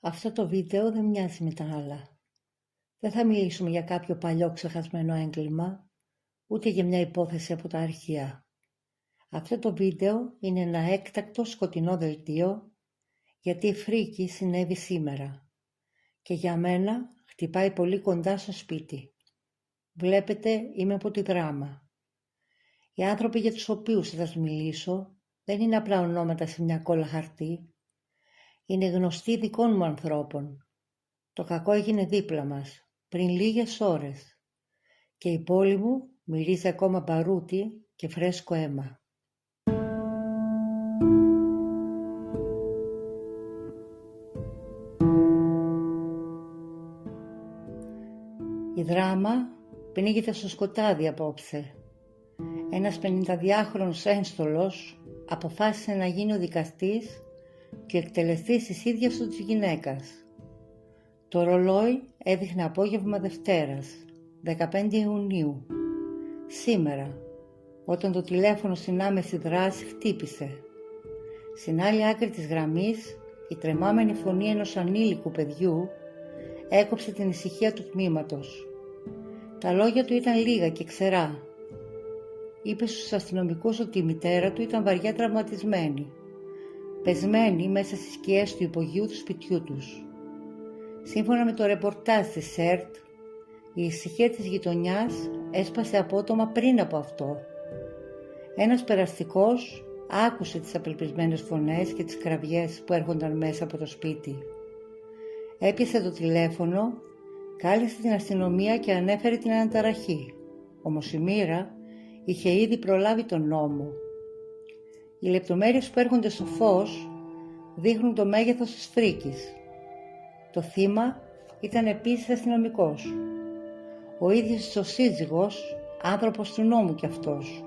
Αυτό το βίντεο δεν μοιάζει με τα άλλα. Δεν θα μιλήσουμε για κάποιο παλιό ξεχασμένο έγκλημα, ούτε για μια υπόθεση από τα αρχεία. Αυτό το βίντεο είναι ένα έκτακτο σκοτεινό δελτίο, γιατί η φρίκη συνέβη σήμερα. Και για μένα χτυπάει πολύ κοντά στο σπίτι. Βλέπετε, είμαι από τη Δράμα. Οι άνθρωποι για τους οποίους θα σας μιλήσω δεν είναι απλά ονόματα σε μια κόλλα χαρτί. Είναι γνωστοί δικών μου ανθρώπων. Το κακό έγινε δίπλα μας, πριν λίγες ώρες. Και η πόλη μου μυρίζει ακόμα μπαρούτι και φρέσκο αίμα. Η Δράμα πνίγεται στο σκοτάδι απόψε. Ένας 52χρονος ένστολος αποφάσισε να γίνει ο δικαστής και ο εκτελεστής της ίδιας του της γυναίκας. Το ρολόι έδειχνε απόγευμα Δευτέρας, 15 Ιουνίου. Σήμερα, όταν το τηλέφωνο στην άμεση δράση χτύπησε. Στην άλλη άκρη της γραμμής, η τρεμάμενη φωνή ενός ανήλικου παιδιού έκοψε την ησυχία του τμήματος. Τα λόγια του ήταν λίγα και ξερά. Είπε στους αστυνομικούς ότι η μητέρα του ήταν βαριά τραυματισμένη, πεσμένη μέσα στις σκιές του υπογείου του σπιτιού τους. Σύμφωνα με το ρεπορτάζ της ΣΕΡΤ, η ησυχία της γειτονιάς έσπασε απότομα πριν από αυτό. Ένας περαστικός άκουσε τις απελπισμένες φωνές και τις κραυγές που έρχονταν μέσα από το σπίτι. Έπιασε το τηλέφωνο, κάλεσε την αστυνομία και ανέφερε την αναταραχή. Όμως η μοίρα είχε ήδη προλάβει τον νόμο. Οι λεπτομέρειες που έρχονται στο φως δείχνουν το μέγεθος της φρίκης. Το θύμα ήταν επίσης αστυνομικός. Ο ίδιος ο σύζυγος, άνθρωπος του νόμου κι αυτός,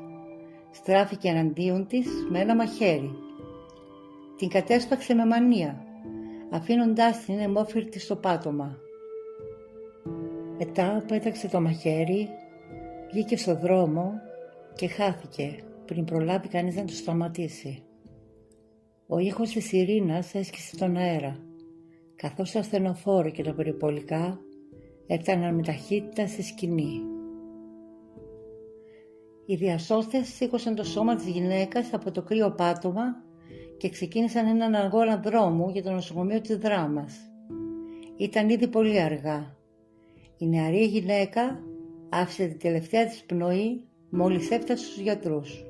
στράφηκε εναντίον της με ένα μαχαίρι. Την κατέσπαξε με μανία, αφήνοντάς την αιμόφυρτη στο πάτωμα. Μετά πέταξε το μαχαίρι, βγήκε στο δρόμο και χάθηκε πριν προλάβει κανείς να το σταματήσει. Ο ήχος της σιρήνας έσκησε τον αέρα, καθώς το ασθενοφόρο και τα περιπολικά έφταναν με ταχύτητα στη σκηνή. Οι διασώστες σήκωσαν το σώμα της γυναίκας από το κρύο πάτωμα και ξεκίνησαν έναν αγώνα δρόμου για το νοσοκομείο της Δράμας. Ήταν ήδη πολύ αργά. Η νεαρή γυναίκα άφησε την τελευταία της πνοή μόλις έφτασε στους γιατρούς.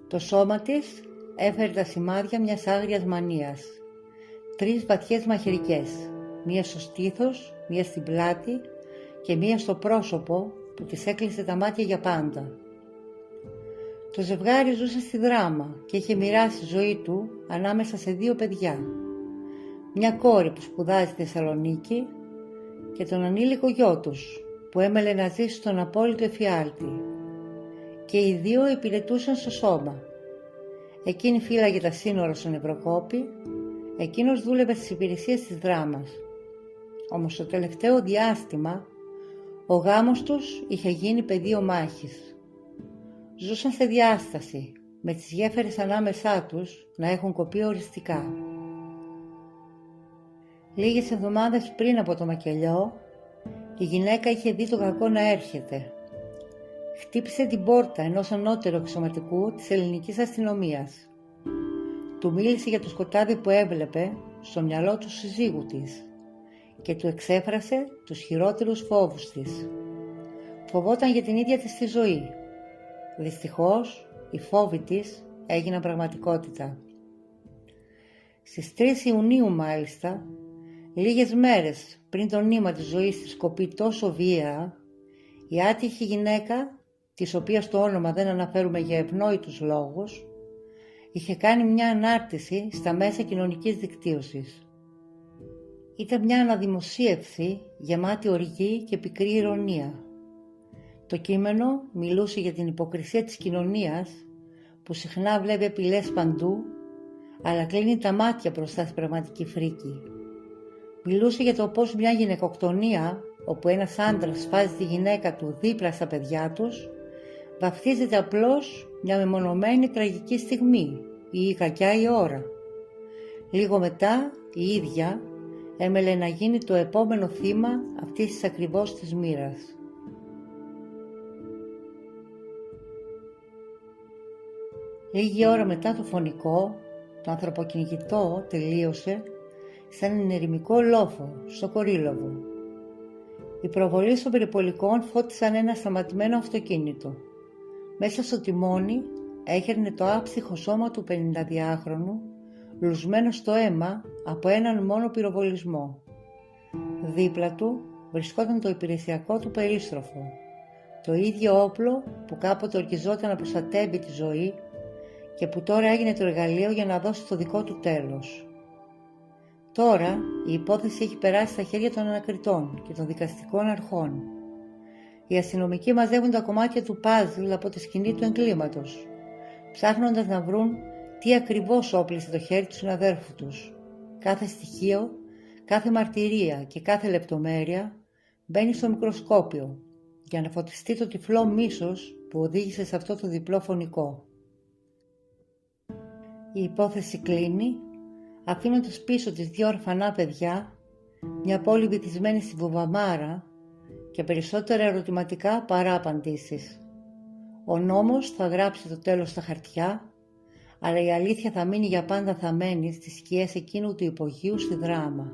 Το σώμα της έφερε τα σημάδια μιας άγριας μανίας. 3 βαθιές μαχαιρικές, μία στο στήθος, μία στην πλάτη και μία στο πρόσωπο που της έκλεισε τα μάτια για πάντα. Το ζευγάρι ζούσε στη Δράμα και είχε μοιράσει τη ζωή του ανάμεσα σε 2 παιδιά. Μια κόρη που σπουδάζει στη Θεσσαλονίκη και τον ανήλικο γιο τους που έμελε να ζήσει στον απόλυτο εφιάλτη. Και οι 2 υπηρετούσαν στο σώμα. Εκείνη φύλαγε τα σύνορα στον Ευρωκόπη, εκείνος δούλευε στις υπηρεσίες της Δράμας. Όμως το τελευταίο διάστημα ο γάμος τους είχε γίνει πεδίο μάχης. Ζούσαν σε διάσταση, με τις γέφυρες ανάμεσά τους να έχουν κοπεί οριστικά. Λίγες εβδομάδες πριν από το μακελιό, η γυναίκα είχε δει το κακό να έρχεται. Χτύπησε την πόρτα ενός ανώτερου αξιωματικού της ελληνικής αστυνομίας. Του μίλησε για το σκοτάδι που έβλεπε στο μυαλό του συζύγου της και του εξέφρασε τους χειρότερους φόβους της. Φοβόταν για την ίδια της τη ζωή. Δυστυχώς, οι φόβοι της έγιναν πραγματικότητα. Στις 3 Ιουνίου μάλιστα, λίγες μέρες πριν το νήμα της ζωής της κοπεί τόσο βία, η άτυχη γυναίκα, της οποίας το όνομα δεν αναφέρουμε για ευνόητους λόγους, είχε κάνει μια ανάρτηση στα μέσα κοινωνικής δικτύωσης. Ήταν μια αναδημοσίευση γεμάτη οργή και πικρή ηρωνία. Το κείμενο μιλούσε για την υποκρισία της κοινωνίας που συχνά βλέπει απειλές παντού, αλλά κλείνει τα μάτια μπροστά στην πραγματική φρίκη. Μιλούσε για το πώς μια γυναικοκτονία, όπου ένας άντρας σφάζει τη γυναίκα του δίπλα στα παιδιά τους, βαφτίζεται απλώς μια μεμονωμένη τραγική στιγμή ή η κακιά η ώρα. Λίγο μετά η ίδια έμελε να γίνει το επόμενο θύμα αυτής της ακριβώς της μοίρας. Λίγη ώρα μετά το φωνικό, το ανθρωποκυνηγητό τελείωσε σε έναν ερημικό λόφο στο Κορύλωβο. Οι προβολείς των περιπολικών φώτισαν ένα σταματημένο αυτοκίνητο. Μέσα στο τιμόνι έχερνε το άψυχο σώμα του 52χρονου, λουσμένο στο αίμα από έναν μόνο πυροβολισμό. Δίπλα του βρισκόταν το υπηρεσιακό του περίστροφο, το ίδιο όπλο που κάποτε ορκιζόταν να προστατεύει τη ζωή και που τώρα έγινε το εργαλείο για να δώσει το δικό του τέλος. Τώρα η υπόθεση έχει περάσει στα χέρια των ανακριτών και των δικαστικών αρχών. Οι αστυνομικοί μαζεύουν τα κομμάτια του παζλ από τη σκηνή του εγκλήματος, ψάχνοντας να βρουν τι ακριβώς όπλησε το χέρι του συναδέρφου τους. Κάθε στοιχείο, κάθε μαρτυρία και κάθε λεπτομέρεια μπαίνει στο μικροσκόπιο για να φωτιστεί το τυφλό μίσος που οδήγησε σε αυτό το διπλό φωνικό. Η υπόθεση κλείνει, αφήνοντας πίσω τις 2 ορφανά παιδιά, μια πόλη βυθισμένη στη βουβαμάρα και περισσότερα ερωτηματικά παρά απαντήσεις. Ο νόμος θα γράψει το τέλος στα χαρτιά, αλλά η αλήθεια θα μείνει για πάντα θαμμένη στις σκιές εκείνου του υπογείου στη δράμα.